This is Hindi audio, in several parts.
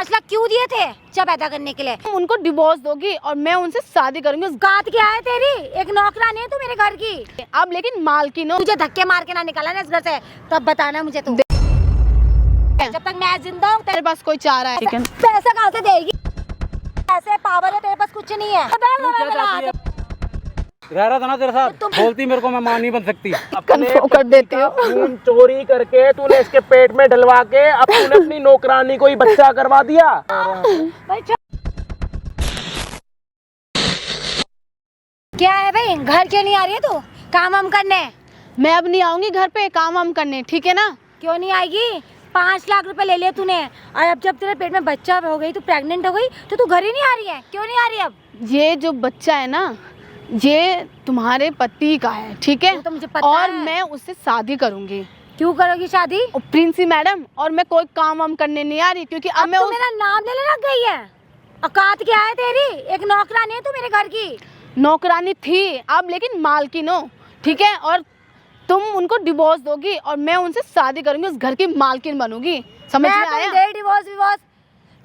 5 लाख क्यों दिए थे बच्चा पैदा करने के लिए? उनको डिवोर्स दोगी और मैं उनसे शादी करूंगी। औकात क्या है तेरी? एक नौकरानी है तू मेरे घर की। अब लेकिन मालकिन हो। तुझे धक्के मार के ना निकाला ना इस घर से, तब बताना मुझे तू। जब तक मैं जिंदा हूँ तेरे पास कोई चारा है? पैसा कहाँ से देगी? ऐसे पावर है तेरे पास कुछ नहीं है। कह रहा था ना तेरे साथ, बोलती मेरे को मैं मां नहीं बन सकती। कंफर्म कर देती हो। खून चोरी करके तूने इसके पेट में डलवा के अब तूने अपनी नौकरानी को ही बच्चा करवा दिया। क्या है भाई, घर क्यों नहीं आ रही है तू काम वाम करने? मैं अब नहीं आऊंगी घर पे काम वाम करने, ठीक है ना? क्यों नहीं आएगी? 5 लाख रुपए ले लिए तूने और अब जब तेरे पेट में बच्चा हो गई, तू प्रेग्नेंट हो गई तो तू घर ही नहीं आ रही है। क्यों नहीं आ रही अब? ये जो बच्चा है ना, ये तुम्हारे पति का है, ठीक है? तो मुझे पता और है। मैं उससे शादी करूंगी। क्यों करोगी शादी? प्रिंसी मैडम, और मैं कोई काम वाम करने नहीं आ रही क्योंकि अब मैं तो मेरा नाम लेने लग गई है। औकात क्या है तेरी? एक नौकरानी है तू मेरे घर की। नौकरानी थी अब लेकिन मालकिन हो, ठीक है? और तुम उनको डिवोर्स दोगी और मैं उनसे शादी करूंगी, उस घर की मालकिन बनूंगी। समझ में आया? डिवोर्स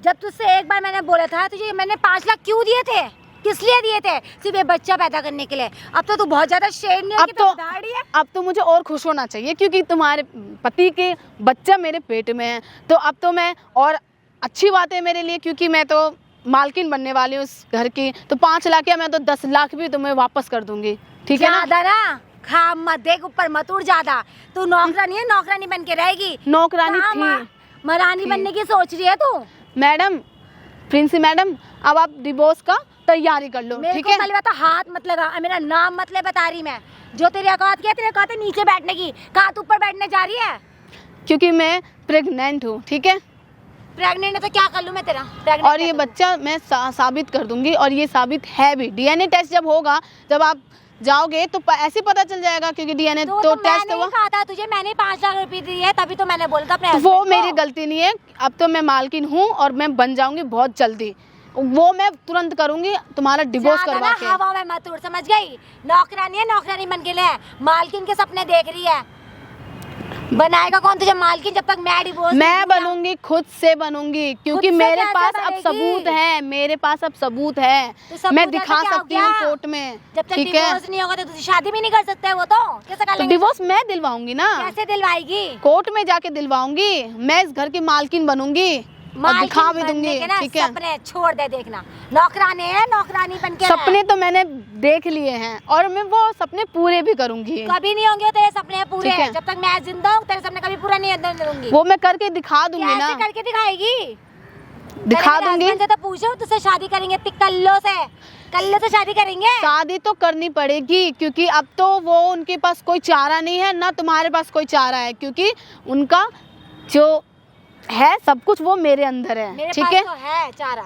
जब तुझसे एक बार मैंने बोला था तुझे, मैंने 5 लाख क्यों दिए थे? किस लिए दिए थे? सिर्फ ये बच्चा पैदा करने के लिए। अब तो तू बहुत ज्यादा शेर नहीं है, अब तो मुझे और खुश होना चाहिए क्योंकि तुम्हारे पति के बच्चा मेरे पेट में है, तो अब तो मैं और अच्छी बात है मेरे लिए क्योंकि मैं तो मालकिन बनने वाली हूँ उस घर की। तो 5 लाख या मैं तो 10 लाख भी तुम्हें वापस कर दूंगी, ठीक है ना? खा मत देख, ऊपर मत उड़ ज्यादा। तू नौकरानी है, नौकरानी बन के रहेगी। नौकरानी थी, महारानी बनने की सोच रही है तू। मैडम, प्रिंसी मैडम, अब आप डिवोर्स का तैयारी कर लो, ठीक है? पहले बता, हाथ मत लगा, मेरा नाम मत ले, बता रही मैं। जो तेरी औकात क्या, तेरी औकात है नीचे बैठने की, कहाँ तू ऊपर बैठने जा रही है? क्योंकि मैं प्रेग्नेंट हूँ, ठीक है? प्रेग्नेंट है तो क्या कर लूँ मैं तेरा? और ये बच्चा मैं साबित कर दूंगी और ये साबित है भी। डीएनए टेस्ट जब होगा, जब आप जाओगे तो ऐसे पता चल जाएगा क्योंकि डीएनए तो टेस्ट हुआ। कहा था तुझे, मैंने 5 लाख रुपए दिए है, तभी तो मैंने बोला था अपने। वो मेरी गलती नहीं है। अब तो मैं मालकिन हूँ और मैं बन जाऊंगी बहुत जल्दी। वो मैं तुरंत करूंगी, तुम्हारा डिवोर्स करवा के। हवा में मत उड़, समझ गई? नौकरानी है, नौकरानी बन के ले। मालकिन के सपने देख रही है। बनाएगा कौन तुझे मालकिन जब तक मैं डिवोर्स? मैं बनूंगी, खुद से बनूंगी क्योंकि मेरे पास अब सबूत है। मेरे पास अब सबूत है, मैं दिखा सकती हूँ कोर्ट में। जब तक डिवोर्स नहीं होगा तो तुझे शादी भी नहीं कर सकते। वो तो कैसे कर लेंगे? डिवोर्स मैं दिलवाऊंगी ना। कैसे दिलवाएगी? कोर्ट में जाके दिलवाऊंगी। मैं इस घर की मालकिन बनूंगी और दिखा भी दूंगी, ठीक है? सपने छोड़ दे देखना। नौकरानी है, नौकरानी बन के। सपने तो मैंने देख लिए हैं और मैं वो सपने पूरे भी करूंगी। कभी नहीं होंगे तेरे सपने पूरे। जब तक मैं जिंदा हूँ तेरे सपने कभी पूरा नहीं होंगे। वो मैं करके दिखा दूंगी ना। करके दिखाएगी? दिखा दूंगी। तो पूछो, तुझसे शादी करेंगे कल्लो से शादी करेंगे। शादी तो करनी पड़ेगी क्योंकि अब तो वो उनके पास कोई चारा नहीं है, ना तुम्हारे पास कोई चारा है क्योंकि उनका जो है सब कुछ वो मेरे अंदर है, ठीक है? तो है चारा।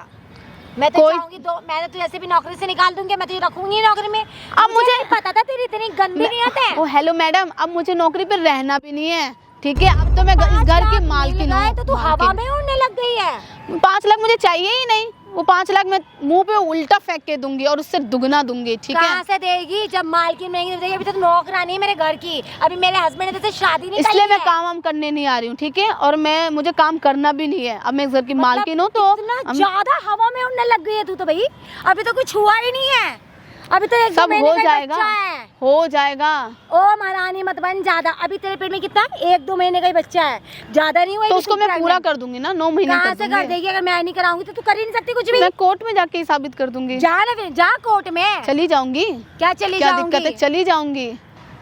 मैं तो चाहूंगी मैंने तो जैसे भी नौकरी से निकाल दूंगी, मैं तुझे रखूंगी नौकरी में। अब मुझे पता था तेरी इतनी गंदी नीयत है। ओ हेलो मैडम, अब मुझे नौकरी पर रहना भी नहीं है, ठीक है? अब तो मैं इस घर की मालकिन हूँ। तो तू हवा में उड़ने लग गई है। 5 लाख मुझे चाहिए ही नहीं। वो 5 लाख मैं मुंह पे उल्टा फेंक के दूंगी और उससे दुगना दूंगी, ठीक है? कहाँ से देगी? जब मालकिन नहीं देगी। अभी तो नौकरानी है मेरे घर की। अभी मेरे हस्बैंड ने तुझसे शादी नहीं की है, इसलिए मैं काम वाम करने नहीं आ रही हूँ, ठीक है? और मुझे काम करना भी नहीं है। अब मैं इस घर की मालकिन हूँ तो ज्यादा हवा में उड़ने लग गई है तू तो भाई। अभी तो कुछ हुआ ही नहीं है। अभी तो सब हो जाएगा, हो जाएगा। ओ महारानी मत बन ज्यादा। अभी तेरे पेट में कितना? 1-2 महीने का ही बच्चा है, ज्यादा नहीं हुआ तो उसको मैं पूरा कर दूंगी ना। 9 महीने कहाँ से कर देगी? अगर मैं नहीं कराऊंगी तो तू कर ही नहीं सकती कुछ भी। मैं कोर्ट में जाके ही साबित कर दूंगी। जा ना फिर, जा कोर्ट में। चली जाऊंगी। क्या चली क्या जाऊंगी? दिक्कत है? चली जाऊंगी।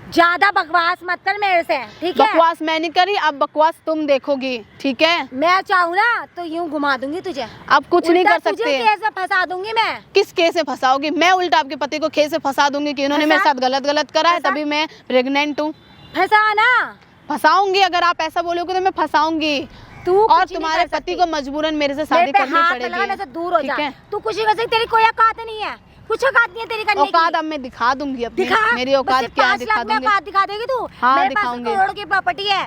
ज्यादा बकवास मत कर मेरे से, ठीक है? बकवास मैं नहीं करी, अब बकवास तुम देखोगी, ठीक है? मैं चाहूँ ना तो यूं घुमा दूंगी तुझे। अब कुछ नहीं कर सकते। केस में फंसा दूंगी मैं। किस केस में फंसाओगी? मैं उल्टा आपके पति को केस में फंसा दूंगी कि उन्होंने मेरे साथ गलत करा है, तभी मैं प्रेग्नेंट हूँ। फंसा ना? फंसाऊंगी। अगर आप ऐसा बोलोगे तो मैं फंसाऊंगी। तू और तुम्हारे पति को मजबूरन मेरे से शादी करनी पड़ेगी, दूर हो जा। तू कुछ नहीं कर सकती, तेरी कोई औकात नहीं है, कुछ औकात नहीं है तेरी करने की। औकात अब मैं दिखा दूंगी अपनी। मेरी औकात क्या है दिखा दूंगी। औकात दिखा देगी तू? हाँ दिखाऊंगी। करोड़ की प्रॉपर्टी है,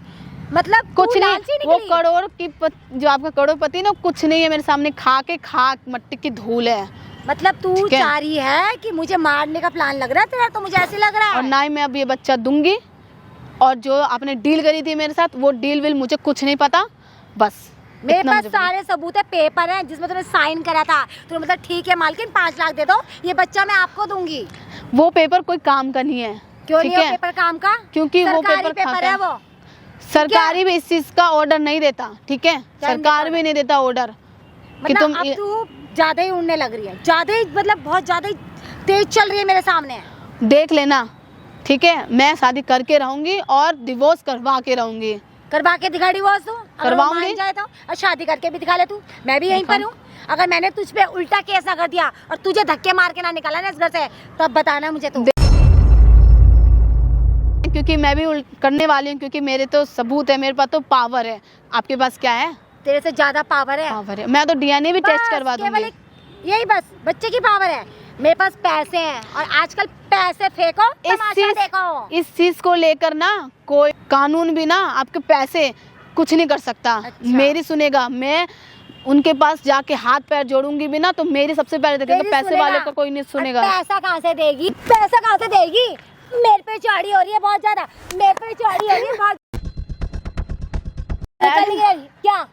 मतलब कुछ नहीं। वो करोड़ की जो आपका करोड़पति ना, कुछ नहीं है मेरे सामने। खाक मट्टी की धूल है। मतलब तू चाह रही है कि मुझे मारने का प्लान लग रहा है तेरा? तो मुझे ऐसे लग रहा है। और ना ही मैं अब ये बच्चा दूंगी। और जो आपने डील करी थी मेरे साथ, वो डील विल मुझे कुछ नहीं पता। बस मेरे इतना पास मुझे सारे सबूत है, पेपर है जिसमें तूने साइन करा था। तूने मतलब ठीक है मालकिन 5 लाख दे दो, ये बच्चा मैं आपको दूंगी। वो पेपर कोई काम का नहीं है। क्यों ठीक नहीं है? हो पेपर काम का? क्योंकि वो सरकारी पेपर खाता है है। वो। सरकारी भी इस चीज का ऑर्डर नहीं देता, ठीक है? सरकार भी नहीं देता ऑर्डर कि मतलब तुम अब तू ज्यादा ही उड़ने लग रही है, ज्यादा ही मतलब बहुत ज्यादा ही तेज चल रही है मेरे सामने। देख लेना, ठीक है? मैं शादी करके रहूंगी और डिवोर्स करवा के रहूंगी। करवा के दिखा डिवोर्स तू, अगर वो करवाऊंगी। मान जाए तो, और शादी करके भी दिखा ले तू, मैं भी यहीं पर हूँ। अगर मैंने तुझ पे उल्टा केस ना कर दिया और तुझे धक्के मार के ना निकाला ना इस घर से, तब बताना मुझे तू। क्योंकि मैं भी करने वाली हूँ, क्योंकि मेरे तो सबूत है, मेरे पास तो पावर है। आपके पास क्या है? तेरे से ज्यादा पावर है। पावर है। मैं तो डीएनए भी टेस्ट बस, करवा केवल दूंगी। यही बस बच्चे की पावर है। मेरे पास पैसे हैं और आजकल पैसे फेंको तमाशा देखो। इस चीज को लेकर ना कोई कानून भी ना आपके पैसे कुछ नहीं कर सकता। अच्छा। मेरी सुनेगा, मैं उनके पास जाके हाथ पैर जोड़ूंगी भी ना तो मेरी सबसे पहले देखेगा, तेरी पैसे सुनेगा। वाले का कोई नहीं और सुनेगा। पैसा कहाँ से देगी? पैसा कहाँ से देगी? मेरे पे चढ़ी हो रही है बहुत ज्यादा, मेरे पे चढ़ी हो रही है बहुत। निकल गई क्या?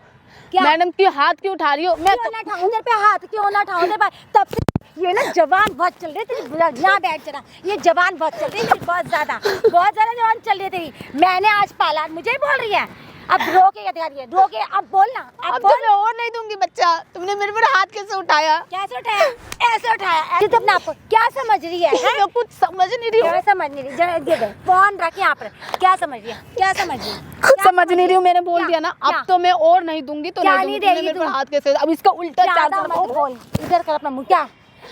क्या मैडम क्यों हाथ क्यों उठा रही हो? मैं क्यों ना उठाऊं तेरे पे हाथ, क्यों ना उठाऊं तेरे पे? तब से ये ना जवान बहुत चल रही है तेरी, यहाँ बैठ जरा। ये जवान बहुत चल रही है मेरी, बहुत ज्यादा जवान चल रही है तेरी। मैंने आज पाला, मुझे ही बोल रही है। अब रो के क्या दिखा रही है? रो के अब बोलना, अब अब बोल। तो मैं और नहीं दूंगी बच्चा। तुमने मेरे पर हाथ कैसे उठाया? कैसे उठाया? ऐसे उठाया। ऐसे तो अपने आप को क्या समझ रही है? हैं? मैं कुछ समझ नहीं रही हूँ। क्या समझ नहीं रही? जरा दे दे फोन, रख यहाँ पर। क्या समझ रही है? क्या समझ रही है? खुद क्या समझ नहीं रही हूँ। मैंने बोल क्या? दिया ना, क्या? अब तो मैं और नहीं दूंगी तो क्या नहीं नहीं दूंगी। तुमने देगी मेरे पर तू? हाथ कैसे? अब इसका उल्टा ज्यादा चार्ज मत बोल, इधर कर अपना मुंह।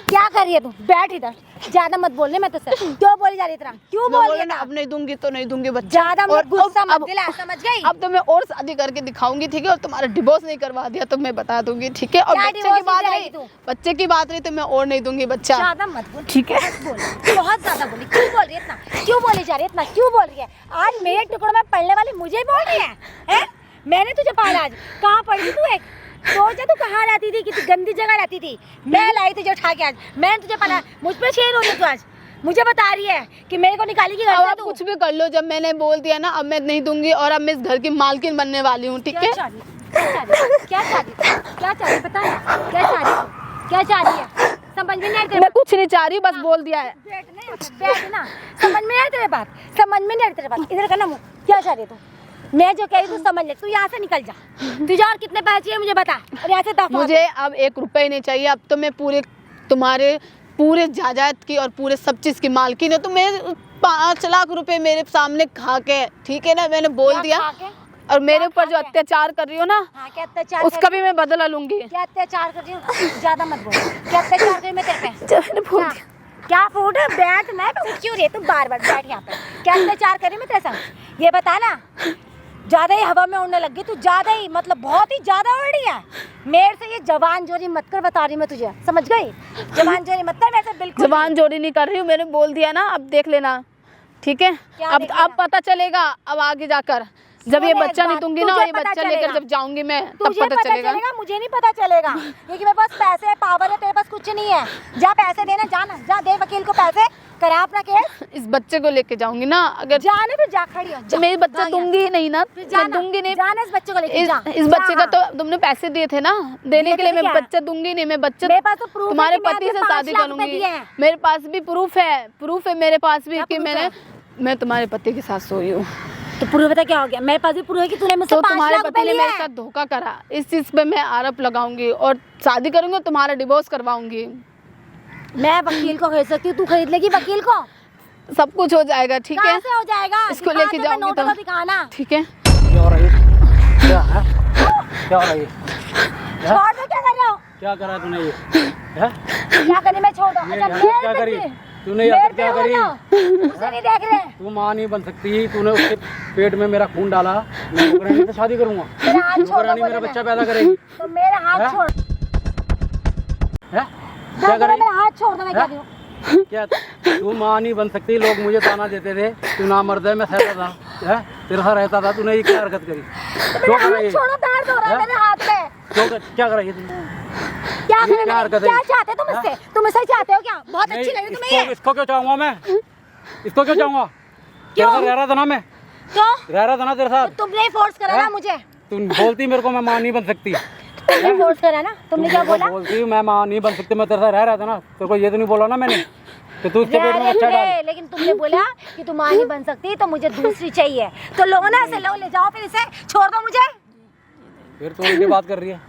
क्या कर रही है तू? बैठ इधर, ज्यादा मत बोलने मैं तुझसे। क्यों बोली जा रही है इतना? क्यों बोल रही है? अब नहीं दूंगी तो नहीं दूंगी बच्चा। ज्यादा और मत गुस्सा मत अब- दिला, समझ गई? अब तो मैं और शादी करके दिखाऊंगी, ठीक है? और तुम्हारा डिवोर्स नहीं करवा दिया तो मैं बता दूंगी, ठीक है? और क्या बच्चे की divorce बात नहीं रही, जाएगी तू? बच्चे की बात रही तो मैं और नहीं दूंगी बच्चा। ज्यादा मत बोल, ठीक है? बहुत बोल, बहुत ज्यादा बोली। क्यों बोल रही है इतना? क्यों बोली जा रही है इतना? क्यों बोल रही है? आज मेरे टुकड़ों में पढ़ने वाली मुझे ही बोल रही है, हैं? मैंने तुझे पाला आज। कहाँ पढ़ी थी तू? एक सोचा तू कहाँ रहती थी, कितनी गंदी जगह रहती थी। मैं लाई तुझे उठा के आज, मैंने तुझे पाला। मुझ पे शेर हो रही है तू आज, मुझे बता रही है कि मेरे को निकाली की अब घर से आप तू। कुछ भी कर लो, जब मैंने बोल दिया ना अब मैं नहीं दूंगी और अब मैं इस घर की मालकिन बनने वाली हूँ, ठीक है? क्या चाह रही है? क्या चाह रही है? क्या चाह रही है? बता ना, क्या चाह रही है? क्या चाह रही है? समझ में नहीं आ रही? मैं कुछ नहीं चाह रही हूँ, बस बोल दिया है। बैठ ना, समझ में नहीं आ रही तेरे बात, समझ में नहीं आ रही तेरे बात। इधर करना मुँह। क्या चाह रही है तू? मैं जो कह रही हूँ तू समझ ले। तू यहाँ से निकल जा, तुझे और कितने पैसे चाहिए मुझे बता, और यहाँ से दफा हो। मुझे अब 1 रुपए नहीं चाहिए। अब तो मैं तुम्हारे पूरे जायदाद की और पूरे सब चीज की मालकिन है। तो मैं 5 लाख रुपए मेरे सामने खा के, ठीक है ना? मैंने बोल क्या दिया। खा के? और मेरे ऊपर जो खा के? अत्याचार कर रही हो ना, हाँ, क्या अत्याचार उसका भी मैं बदला लूंगी। क्या अत्याचार कर रही हूँ? ज्यादा मत बोल। क्या अत्याचार कर रही हूँ मैं तेरे पे? मैंने बोल क्या? क्या फूट? बैठ ना, उठ क्यों रही है तू? बार बैठ यहाँ पे। क्या अत्याचार कर रही हूँ मैं तेरे संग? ये बता ना। ज्यादा ही हवा में उड़ने लग गई तू, ज्यादा ही, मतलब बहुत ही ज्यादा उड़ रही है। मेरे से ये जवान जोरी मत कर, बता रही मैं तुझे, समझ गई? जवान जोरी मत कर मेरे से, बिल्कुल जबान जोड़ी नहीं कर रही हूँ, मैंने बोल दिया ना। अब देख लेना, ठीक है? क्या अब देख लेना? पता चलेगा अब आगे जाकर, जब ये सुन एक बच्चा नहीं बात, दूंगी ना, तुझे और ये पता बच्चा लेकर चलेगा। जब जाऊंगी मैं, तब तुझे पता चलेगा। मुझे नहीं पता चलेगा, क्योंकि मेरे पास पैसे है, पावर है, तेरे पास कुछ नहीं है। जा पैसे देना, जाना, जा दे वकील को पैसे, करा अपना केस। इस बच्चे को लेके जाऊंगी ना, अगर जाने तो जा, खड़ी हो, जा। मेरी बच्चा जा दूंगी ही नहीं ना, फिर मैं जाना, दूंगी नहीं। जाना इस बच्चे को लेके, जा। इस बच्चे का तो तुमने पैसे दिए थे ना देने दिए के लिए। थे मैं क्या? बच्चा दूंगी नहीं, मैं बच्चा मेरे पास तो proof है तुम्हारे कि मैं पति तुझे से 5 शादी लाख रुपए करूंगी। दिए हैं। मेरे पास भी प्रूफ है मेरे पास भी क्या कि proof मैं तुम्हारे पति के साथ सोई हूँ। तो प्रूफ पता क्या हो गया? मेरे पास भी प्रूफ है कि तूने मुझसे तो 5 तुम्हारे लाख पति रुपए ने लिए मेरे हैं। साथ धोखा करा, इस चीज पे मैं आरोप लगाऊंगी और शादी करूंगी और तुम्हारा डिवोर्स करवाऊंगी। मैं वकील को खरीद सकती हूँ, तू खरीद लेगी वकील को? सब कुछ हो जाएगा, ठीक है? कहाँ से हो जाएगा? इसको दिखा लेके दे, जाऊंगी नोटों तो को दिखाना। ठीक है? क्या हो रहा है? क्या है? क्या हो रहा है? छोड़ दो, क्या कर रहे हो? क्या करा तूने ये? हैं? क्या करनी, मैं छोड़ दो। ये अच्छा, हरकत क्या करी? तूने ये हरकत क्या करी? मुझे नहीं देख रहे। तू माँ नहीं बन सकती। तूने उसके पेट में मेरा खून डाला। मैं नौकरानी से शादी करूंगा। मेरा हाथ छोड़ दो, नौकरानी बोले मेरा मैं। बच्चा पैदा करेगी। तो मेरा हाथ हैं? छोड़, हैं? क्या करेगी? मेरा हाथ छोड़ दो, मैं कह रही हूँ। क्या तू माँ नहीं बन सकती? लोग मुझे ताना देते थे तू ना मर्द है, मैं सहता था, है? तेरे साथ रहता था। तूने ये क्या हरकत करी? क्यों मेरा करा हाथ ये? छोड़ो, दर्द हो रहा है हैं? मेरे हाथ में। क्या करा ये तूने? क्या ये करना क्या है? हरकत है? क्या चाहते हो तुम इससे? तुम इससे चाहते हो क्या? बहुत नहीं, अच्छी लगी तुम्हें ये। इसको क्यों चाहूंगा मैं? इसको क्यों चाहूंगा? तेरे साथ रह रहा था ना मैं, क्यों? रह रहा था ना तेरे साथ। तो तुमने फोर्स करा ना हैं? मुझे, तुम बोलती मेरे को मैं माँ नहीं बन सकती, तुमने फोर्स करा ना, तुमने क्या बोला? बोलती मैं माँ नहीं बन सकती, मैं तेरे साथ रह रहा था ना, तेरे को ये तो नहीं बोला ना मैंने कि तू उसके पेट में रह बच्चा रहे डाल। थे, लेकिन तुमने बोला कि तुम माँ नहीं बन सकती तो मुझे दूसरी चाहिए, तो लो ना इसे, लो ले जाओ, फिर इसे छोड़ दो मुझे। फिर तू उल्टी बात कर रही है,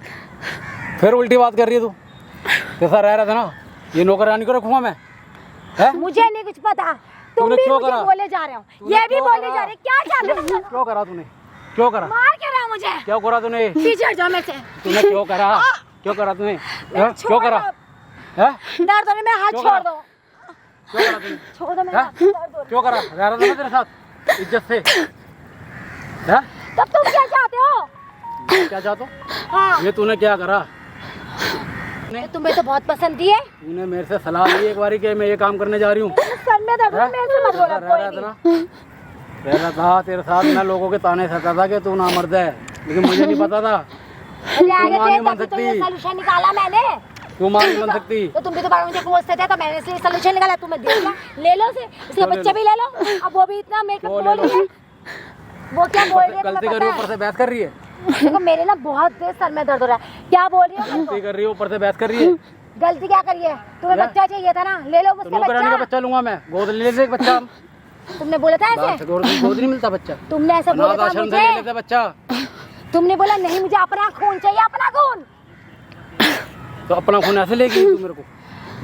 फिर उल्टी बात कर रही है तू। तेरे साथ रह रहा था ना, ये नौकरानी को रखूंगा मैं, है? मुझे नहीं कुछ पता, तुम तूने भी क्यों मुझे करा? बोले जा रहे हो, तूने ये भी क्यों बोले करा? जा रहे, क्या चाहते हो? क्यों करा तूने, क्यों करा, मार के रहा मुझे, क्या करा तूने, पीछे हट जाओ मेरे से। तूने क्यों करा, क्यों करा तूने, मैं क्यों करा, है? दर्द हो रहा है, मैं हाथ क्यों छोड़ करा? दो, क्यों करा तूने, छोड़ दो मेरा हैं? हाथ, दर्द हो रहा है। क्यों करा, रह रहा था ना तेरे साथ इज्जत से, है? तब तुम क्या चाहते हो? क्या चाहता हूँ? हाँ, ये तूने क्या करा, तो तुम्हें तो बहुत पसंद थी है, तूने मेरे से सलाह ली एक बारी कि मैं ये काम करने जा रही हूँ, सर में दर्द हो रहा है, मेरे से मत बोला रह कोई रहा था भी। ना, रह रहा था तेरे साथ, मैं लोगों के ताने सहता था कि तू नामर्द है, लेकिन मुझे नहीं पता था अरे आगे माँ नहीं थे बन तभी तो ये सकती। सॉल्यूशन निकाला मैंने, तू माँ नहीं बन सकती। तो तुम भी तो बार मुझे कोसते थे, तो मैंने इसलिए सॉल्यूशन निकाला, तुम्हें दे दिया, ले लो से, इसके बच्चे भी ले लो, अब वो भी इतना मेरे को वो बोल ले रही है, वो क्या बोल रही है गलती तुम्हें कर रही पता है, ऊपर है? से बहस कर रही है, देखो मेरे ना बहुत तेज सर में दर्द हो रहा है, क्या बोल रही हो मेरे को? गलती कर रही है, ऊपर से बहस कर रही है। गलती क्या करी है? तुम्हें क्या? बच्चा चाहिए था ना, ले लो तो उसका नौकरानी का बच्चा, बच्चा लूंगा मैं, गोद ले ले एक बच्चा, तुमने बोला था ऐसे, गोद नहीं मिलता बच्चा, तुमने ऐसा बोला अनाथ था आश्रम से ले मुझे, लेते बच्चा, तुमने बोला नहीं मुझे अपना खून चाहिए, अपना खून। तो अपना खून ऐसे लेगी तू मेरे को,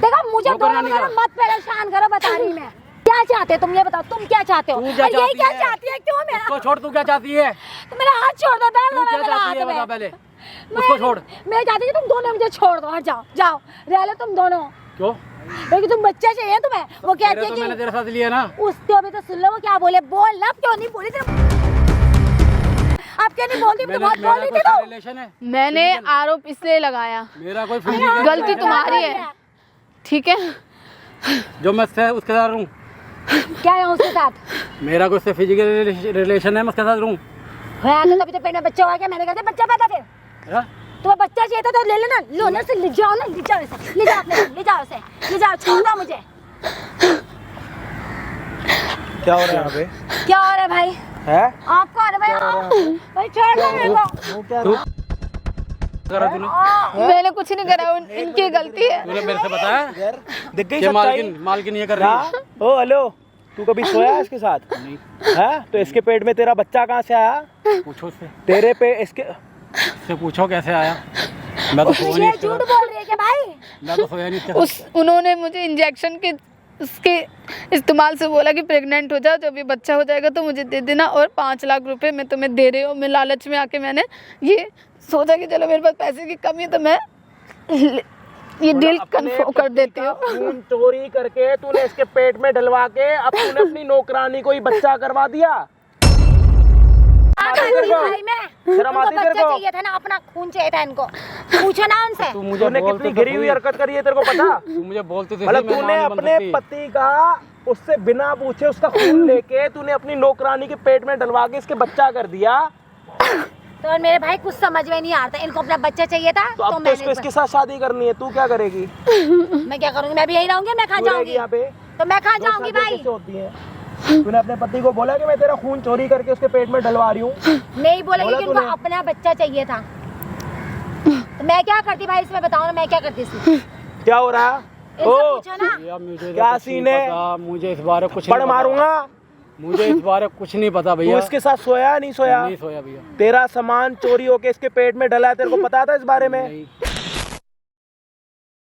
देखो मुझे नौकरानी दोनों का। मत परेशान करो, बता रही मैं क्या चाहते हो, तुम ये बताओ तुम क्या चाहते हो, तू क्या और यही चाहती क्या है? चाहती है, क्यों मेरा, उसको छोड़, तू क्या चाहती है, तो मेरा हाथ छोड़ दो, दर्द तू हो रहा क्या है मेरा चाहती है हाथ बता में। पहले, उसको छोड़, मैं चाहती हूँ कि तुम दोनों मुझे छोड़ दो, हट जाओ, जाओ रह लो तुम दोनों, क्यों, क्योंकि तुम बच्चा चाहिए तुम्हें, वो कहती तेरे है तो मैंने कि तेरे साथ लिया ना, उसको भी तो सुन लो, वो क्या बोले, बोल ना, क्यों नहीं बोली तेरे, आप क्यों नहीं बोलती, मुझे बहुत बोल रही थी तो, रिलेशन है, मैंने आरोप इसलिए लगाया, मेरा कोई गलती तुम्हारी है, ठीक है? जो मैं उसके साथ रहूं, क्या है उसके साथ, मेरा कोई फिजिकल रिलेशन है, मैं उसके साथ रहूं, है तो तभी तो पेट में बच्चा हुआ, क्या मैंने कहा था बच्चा पैदा फिर, है? तुम्हें बच्चा चाहिए था तो ले लेना, लो ना, से ले जाओ ना, ले जाओ इसे, ले जाओ अपने, ले जाओ इसे, ले जाओ, छोड़ दो मुझे। क्या हो रहा है यहाँ पे? क्या हो रहा है भाई, है? आप कौन है भाई, भाई छोड़ दो मेरे को, तू करा तूने, मैंने कुछ नहीं करा, इनकी गलती है। तूने मेरे से बताया दिख गई कि सच्चाई? मालकिन ये कर रही है, हाँ? ओ हेलो, तू कभी सोया है इसके साथ? है? तो इसके पेट में तेरा बच्चा कहाँ से आया? पूछो उससे, तेरे पे इसके उससे पूछो कैसे आया, मैं तो सोया नहीं ये इसके झूठ साथ, बोल रही है क्या भाई, मैं तो सोया नहीं इसके साथ। उन्होंने मुझे इंजेक्शन के उसके इस्तेमाल से बोला कि प्रेग्नेंट हो जाओ, जब ये बच्चा हो जाएगा तो मुझे दे देना, और 5 लाख रुपए मैं तुम्हें दे रही हूँ। मैं लालच में आके मैंने ये सोचा कि चलो मेरे पास पैसे की कमी है तो मैं ये डील कंफर्म कर देती हूँ। खून चोरी करके तूने इसके पेट में डलवा के अब तूने अपनी नौकरानी को ही बच्चा करवा दिया। भाई मैं, शर्म आती उनको तेरे बच्चा को? चाहिए था ना, अपना खून चाहिए था इनको, पूछो ना उनसे, तू मुझे तूने बोलती कितनी तो गिरी हुई सही, हरकत करी है तेरे को पता? तू मुझे बोलती तो सही, मतलब मैं तूने मां नहीं बन अपने सकती। पति का उससे बिना पूछे उसका खून लेके तूने अपनी नौकरानी के पेट में डलवा के इसके बच्चा कर दिया। तो मेरे भाई कुछ समझ में नहीं आता, इनको अपना बच्चा चाहिए था तो अब तो इसको इसके साथ शादी करनी है, तू क्या करेगी? मैं क्या करूंगी, मैं भी यही रहूंगी, मैं कहाँ तू रहेगी जाऊंगी, यहाँ पे? तो मैं कहाँ दो जाऊंगी शादियां भाई, कैसे होती हैं? तूने अपने पति को बोला कि मैं तेरा खून चोरी करके उसके पेट में डलवा रही हूँ? नहीं बोलेगी बोला कि उनको तूने? अपना बच्चा चाहिए था, तो मैं क्या करती भाई, इसमें बताओ ना मैं क्या करती इसमें, क्या हो रहा है? इनसे ओ पूछो ना, भैया मुझे क्या कुछ नहीं सीन है? पता, मुझे इस बारे कुछ पड़ नहीं पता। मारूंगा। मुझे इस बारे कुछ नहीं पता तू भैया, इसके साथ सोया नहीं सोया? नहीं सोया भैया, तेरा सामान चोरी होके इसके पेट में डला है, तेरे को पता था इस बारे में? नहीं।